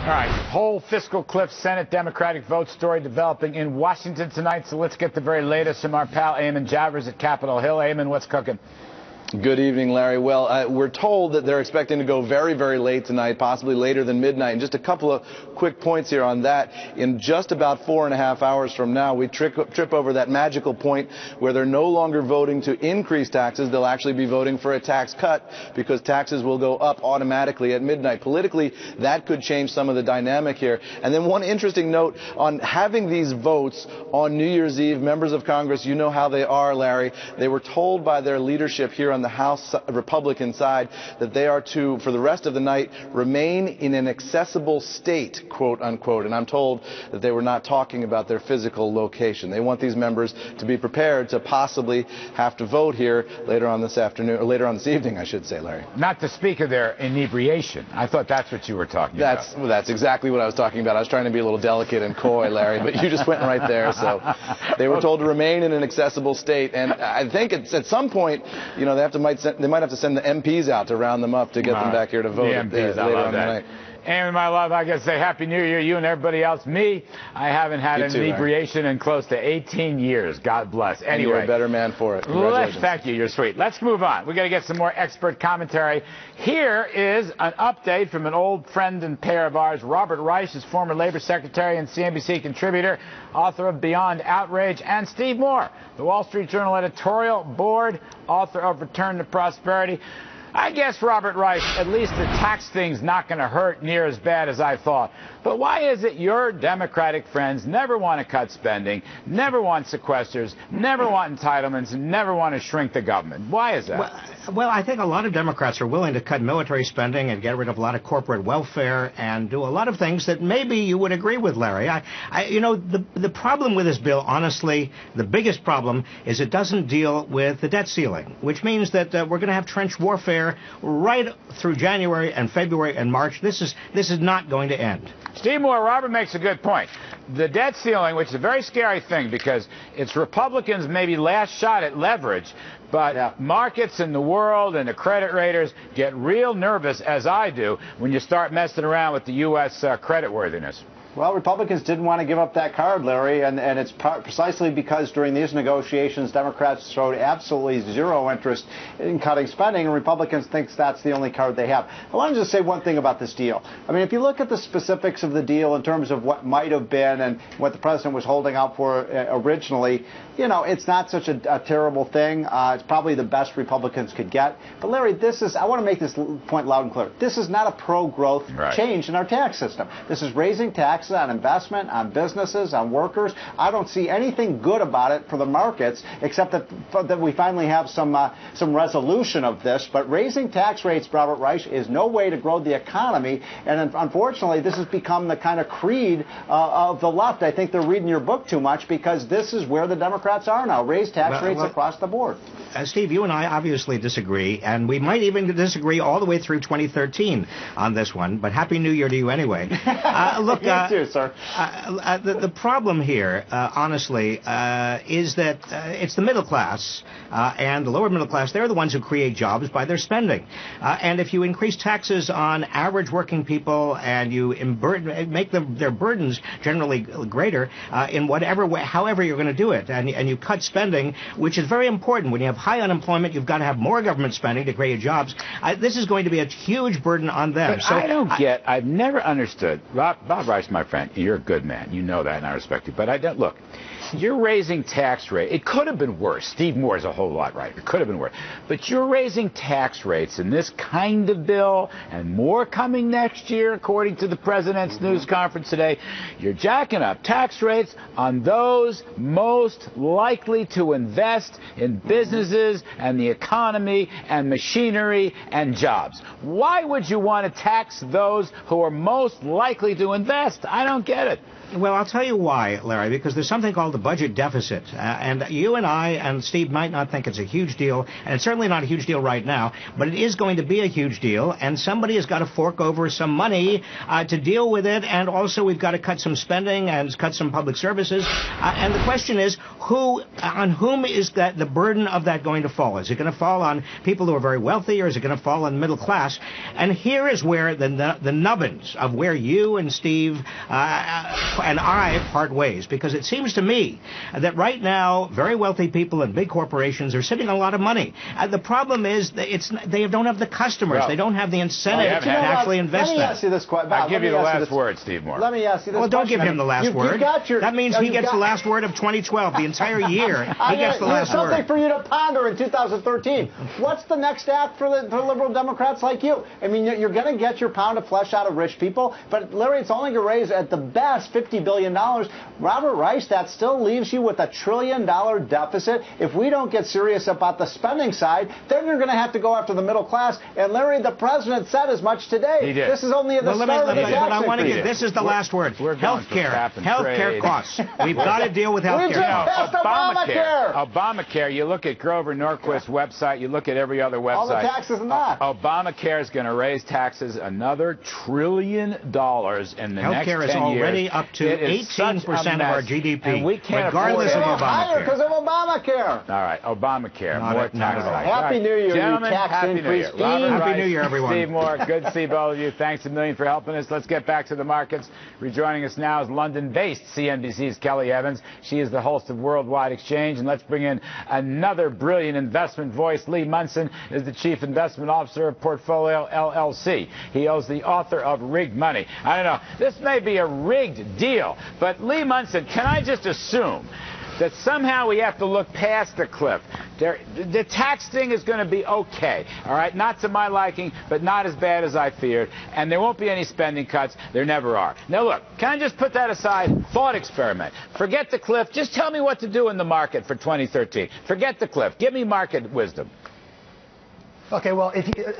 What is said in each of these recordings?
All right, whole fiscal cliff Senate Democratic vote story developing in Washington tonight. So let's get the very latest from our pal Eamon Javers at Capitol Hill. Eamon, what's cooking? Good evening, Larry. Well, we're told that they're expecting to go very, very late tonight, possibly later than midnight. And just a couple of quick points here on that. In just about 4.5 hours from now, we trip over that magical point where they're no longer voting to increase taxes. They'll actually be voting for a tax cut because taxes will go up automatically at midnight. Politically, that could change some of the dynamic here. And then one interesting note on having these votes on New Year's Eve, members of Congress, you know how they are, Larry. They were told by their leadership here on the House Republican side that they are to, for the rest of the night, remain in an accessible state, quote unquote. And I'm told that they were not talking about their physical location. They want these members to be prepared to possibly have to vote here later on this afternoon, or later on this evening, I should say, Larry. Not to speak of their inebriation. I thought that's what you were talking about. Well, that's exactly what I was talking about. I was trying to be a little delicate and coy, Larry, but you just went right there. So they were told to remain in an accessible state. And I think it's, at some point, you know, they might have to send the MPs out to round them up to get them back here to vote MPs, later on tonight. And my love, I gotta say Happy New Year, you and everybody else. Me, I haven't had an inebriation in close to 18 years. God bless. Anyway, and you're a better man for it. Congratulations. Thank you. You're sweet. Let's move on. We got to get some more expert commentary. Here is an update from an old friend and pair of ours, Robert Reich, his former Labor Secretary and CNBC contributor, author of Beyond Outrage, and Steve Moore, the Wall Street Journal editorial board, author of Return to Prosperity. I guess, Robert Reich, at least the tax thing's not going to hurt near as bad as I thought. But why is it your Democratic friends never want to cut spending, never want sequesters, never want entitlements, and never want to shrink the government? Why is that? Well, I think a lot of Democrats are willing to cut military spending and get rid of a lot of corporate welfare and do a lot of things that maybe you would agree with, Larry. You know, the problem with this bill, honestly, the biggest problem is it doesn't deal with the debt ceiling, which means that we're going to have trench warfare right through January and February and March. This is not going to end. Steve Moore, Robert makes a good point. The debt ceiling, which is a very scary thing because it's Republicans' maybe last shot at leverage, but markets in the world and the credit raters get real nervous, as I do, when you start messing around with the U.S. creditworthiness. Well, Republicans didn't want to give up that card, Larry, and it's precisely because during these negotiations, Democrats showed absolutely zero interest in cutting spending, and Republicans think that's the only card they have. I want to just say one thing about this deal. I mean, if you look at the specifics of the deal in terms of what might have been and what the president was holding out for originally, you know, it's not such a terrible thing. It's probably the best Republicans could get. But, Larry, I want to make this point loud and clear. This is not a pro-growth change in our tax system. This is raising taxes on investment, on businesses, on workers. I don't see anything good about it for the markets, except that we finally have some resolution of this. But raising tax rates, Robert Reich, is no way to grow the economy. And unfortunately, this has become the kind of creed of the left. I think they're reading your book too much because this is where the Democrats are now. Raise tax rates across the board. Steve, you and I obviously disagree, and we might even disagree all the way through 2013 on this one. But Happy New Year to you anyway. Look, you too, sir. The problem here, honestly, is that it's the middle class and the lower middle class. They're the ones who create jobs by their spending. And if you increase taxes on average working people and you make their burdens generally greater in whatever way, however you're going to do it, and you cut spending, which is very important. When you have high unemployment, you've got to have more government spending to create jobs. This is going to be a huge burden on them. But so I've never understood. Bob Rice, my friend, you're a good man. You know that, and I respect you. But I don't look. You're raising tax rate. It could have been worse. Steve Moore is a whole lot right. It could have been worse. But you're raising tax rates in this kind of bill, and more coming next year, according to the president's news conference today. You're jacking up tax rates on those most likely to invest in businesses and the economy and machinery and jobs. Why would you want to tax those who are most likely to invest? I don't get it. Well, I'll tell you why, Larry, because there's something called the budget deficit. And you and I and Steve might not think it's a huge deal, and it's certainly not a huge deal right now, but it is going to be a huge deal, and somebody has got to fork over some money to deal with it, and also we've got to cut some spending and cut some public services. And the question is, on whom is that the burden of that going to fall? Is it going to fall on people who are very wealthy, or is it going to fall on the middle class? And here is where the nubbins of where you and Steve and I part ways, because it seems to me that right now very wealthy people and big corporations are sitting on a lot of money. The problem is that they don't have the customers. They don't have the incentive to actually invest that. Let me ask you this question. I'll give you the last word, Steve Moore. Let me ask you this Well, don't give him the last word. That means he gets the last word of 2012. The entire year, he gets the last word. Something for you to ponder in 2013. What's the next act for liberal Democrats like you? I mean, you're going to get your pound of flesh out of rich people, but Larry, it's only going to raise at the best $50 billion. Robert Rice, that still leaves you with $1 trillion deficit. If we don't get serious about the spending side, then you're going to have to go after the middle class. And Larry, the president said as much today. He did. This is only the start of the tax But I want to get this is the last word. Healthcare costs. We've got to deal with healthcare. We just passed Obamacare. Obamacare. You look at Grover Norquist's website. You look at every other website. All the taxes and that. Obamacare is going to raise taxes another $1 trillion in the next 10 years. Healthcare is already up to 18% of our GDP, and we can't regardless of higher Obamacare. because of Obamacare. All right, Obamacare. Not more at all. tax. Happy New Year, gentlemen. you tax Happy New increase Year. Robert Happy Rice, New Year, everyone. Steve Moore, good to see both of you. Thanks a million for helping us. Let's get back to the markets. Rejoining us now is London-based CNBC's Kelly Evans. She is the host of Worldwide Exchange. And let's bring in another brilliant investment voice. Lee Munson is the Chief Investment Officer of Portfolio LLC. He is the author of Rigged Money. I don't know. This may be a rigged deal, but Lee Munson, can I just assume that somehow we have to look past the cliff? The tax thing is going to be okay, all right? Not to my liking, but not as bad as I feared. And there won't be any spending cuts. There never are. Now, look, can I just put that aside? Thought experiment. Forget the cliff. Just tell me what to do in the market for 2013. Forget the cliff. Give me market wisdom. Okay, well,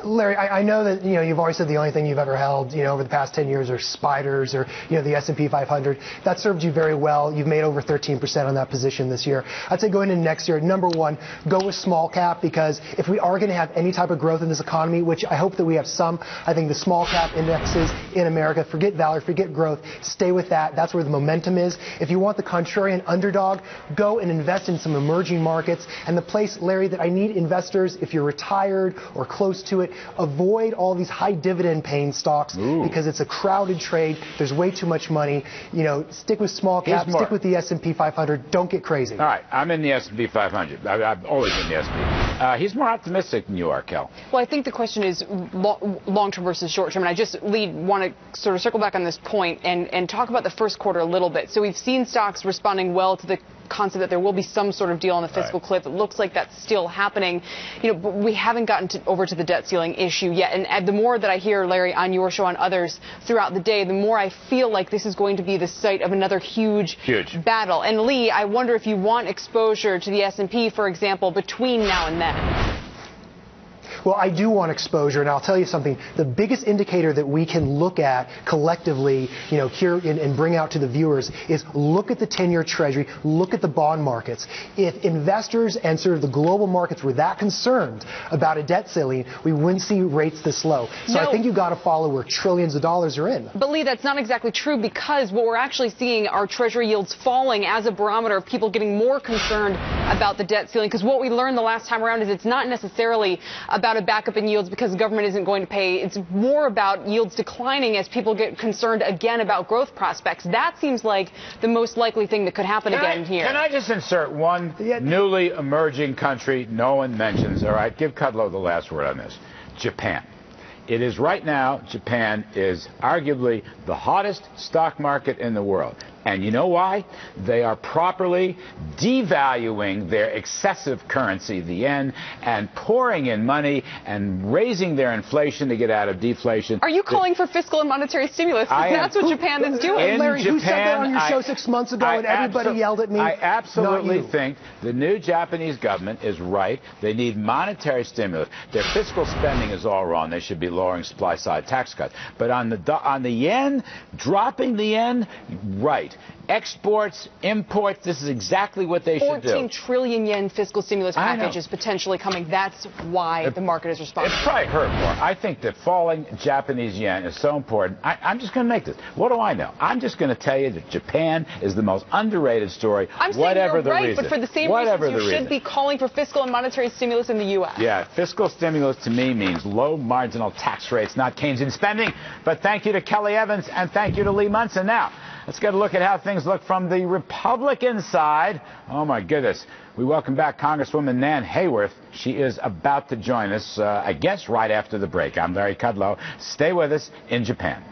Larry, I know that you've always said the only thing you've ever held over the past 10 years are spiders or the S&P 500. That served you very well. You've made over 13% on that position this year. I'd say going into next year, number one, go with small cap, because if we are going to have any type of growth in this economy, which I hope that we have some, I think the small cap indexes in America, forget value, forget growth, stay with that. That's where the momentum is. If you want the contrarian underdog, go and invest in some emerging markets. And the place, Larry, that I need investors, if you're retired or close to it, avoid all these high dividend paying stocks because it's a crowded trade. There's way too much money. Stick with small cap, stick with the S&P 500. Don't get crazy. All right, I'm in the S&P 500. I've always been the S&P. He's more optimistic than you are, Kel. Well, I think the question is long-term versus short-term, and I just, Lee, want to sort of circle back on this point and talk about the first quarter a little bit. So we've seen stocks responding well to the concept that there will be some sort of deal on the fiscal cliff. It looks like that's still happening, but we haven't gotten over to the debt ceiling issue yet. And the more that I hear, Larry, on your show, on others throughout the day, the more I feel like this is going to be the site of another huge battle. And Lee, I wonder if you want exposure to the S&P, for example, between now and then. Well, I do want exposure, and I'll tell you something. The biggest indicator that we can look at collectively, here and bring out to the viewers is look at the 10-year Treasury, look at the bond markets. If investors and sort of the global markets were that concerned about a debt ceiling, we wouldn't see rates this low. So I think you've got to follow where trillions of dollars are in. But Lee, that's not exactly true, because what we're actually seeing are Treasury yields falling as a barometer of people getting more concerned about the debt ceiling. Because what we learned the last time around is it's not necessarily about a backup in yields because the government isn't going to pay. It's more about yields declining as people get concerned again about growth prospects. That seems like the most likely thing that could happen again here. Can I just insert one newly emerging country no one mentions? All right, give Kudlow the last word on this. Japan. It is right now, Japan is arguably the hottest stock market in the world. And you know why? They are properly devaluing their excessive currency, the yen, and pouring in money and raising their inflation to get out of deflation. Are you calling for fiscal and monetary stimulus? That's what Japan is doing. Larry, who said that on your show 6 months ago and everybody yelled at me? I absolutely think the new Japanese government is right. They need monetary stimulus. Their fiscal spending is all wrong. They should be lowering supply-side tax cuts. But on the yen, dropping the yen, right. right. Exports, imports, this is exactly what they should do. 14 trillion yen fiscal stimulus I know. package is potentially coming. That's why the market is responding. It probably hurt more. I think that falling Japanese yen is so important. I'm just going to make this. What do I know? I'm just going to tell you that Japan is the most underrated story, I'm saying whatever you're the right, reason. but for the same whatever reasons, you the should reason. be calling for fiscal and monetary stimulus in the U.S. Yeah, fiscal stimulus to me means low marginal tax rates, not Keynesian spending. But thank you to Kelly Evans and thank you to Lee Munson. Now, let's get a look at how things look from the Republican side. Oh, my goodness. We welcome back Congresswoman Nan Hayworth. She is about to join us, I guess, right after the break. I'm Larry Kudlow. Stay with us in Japan.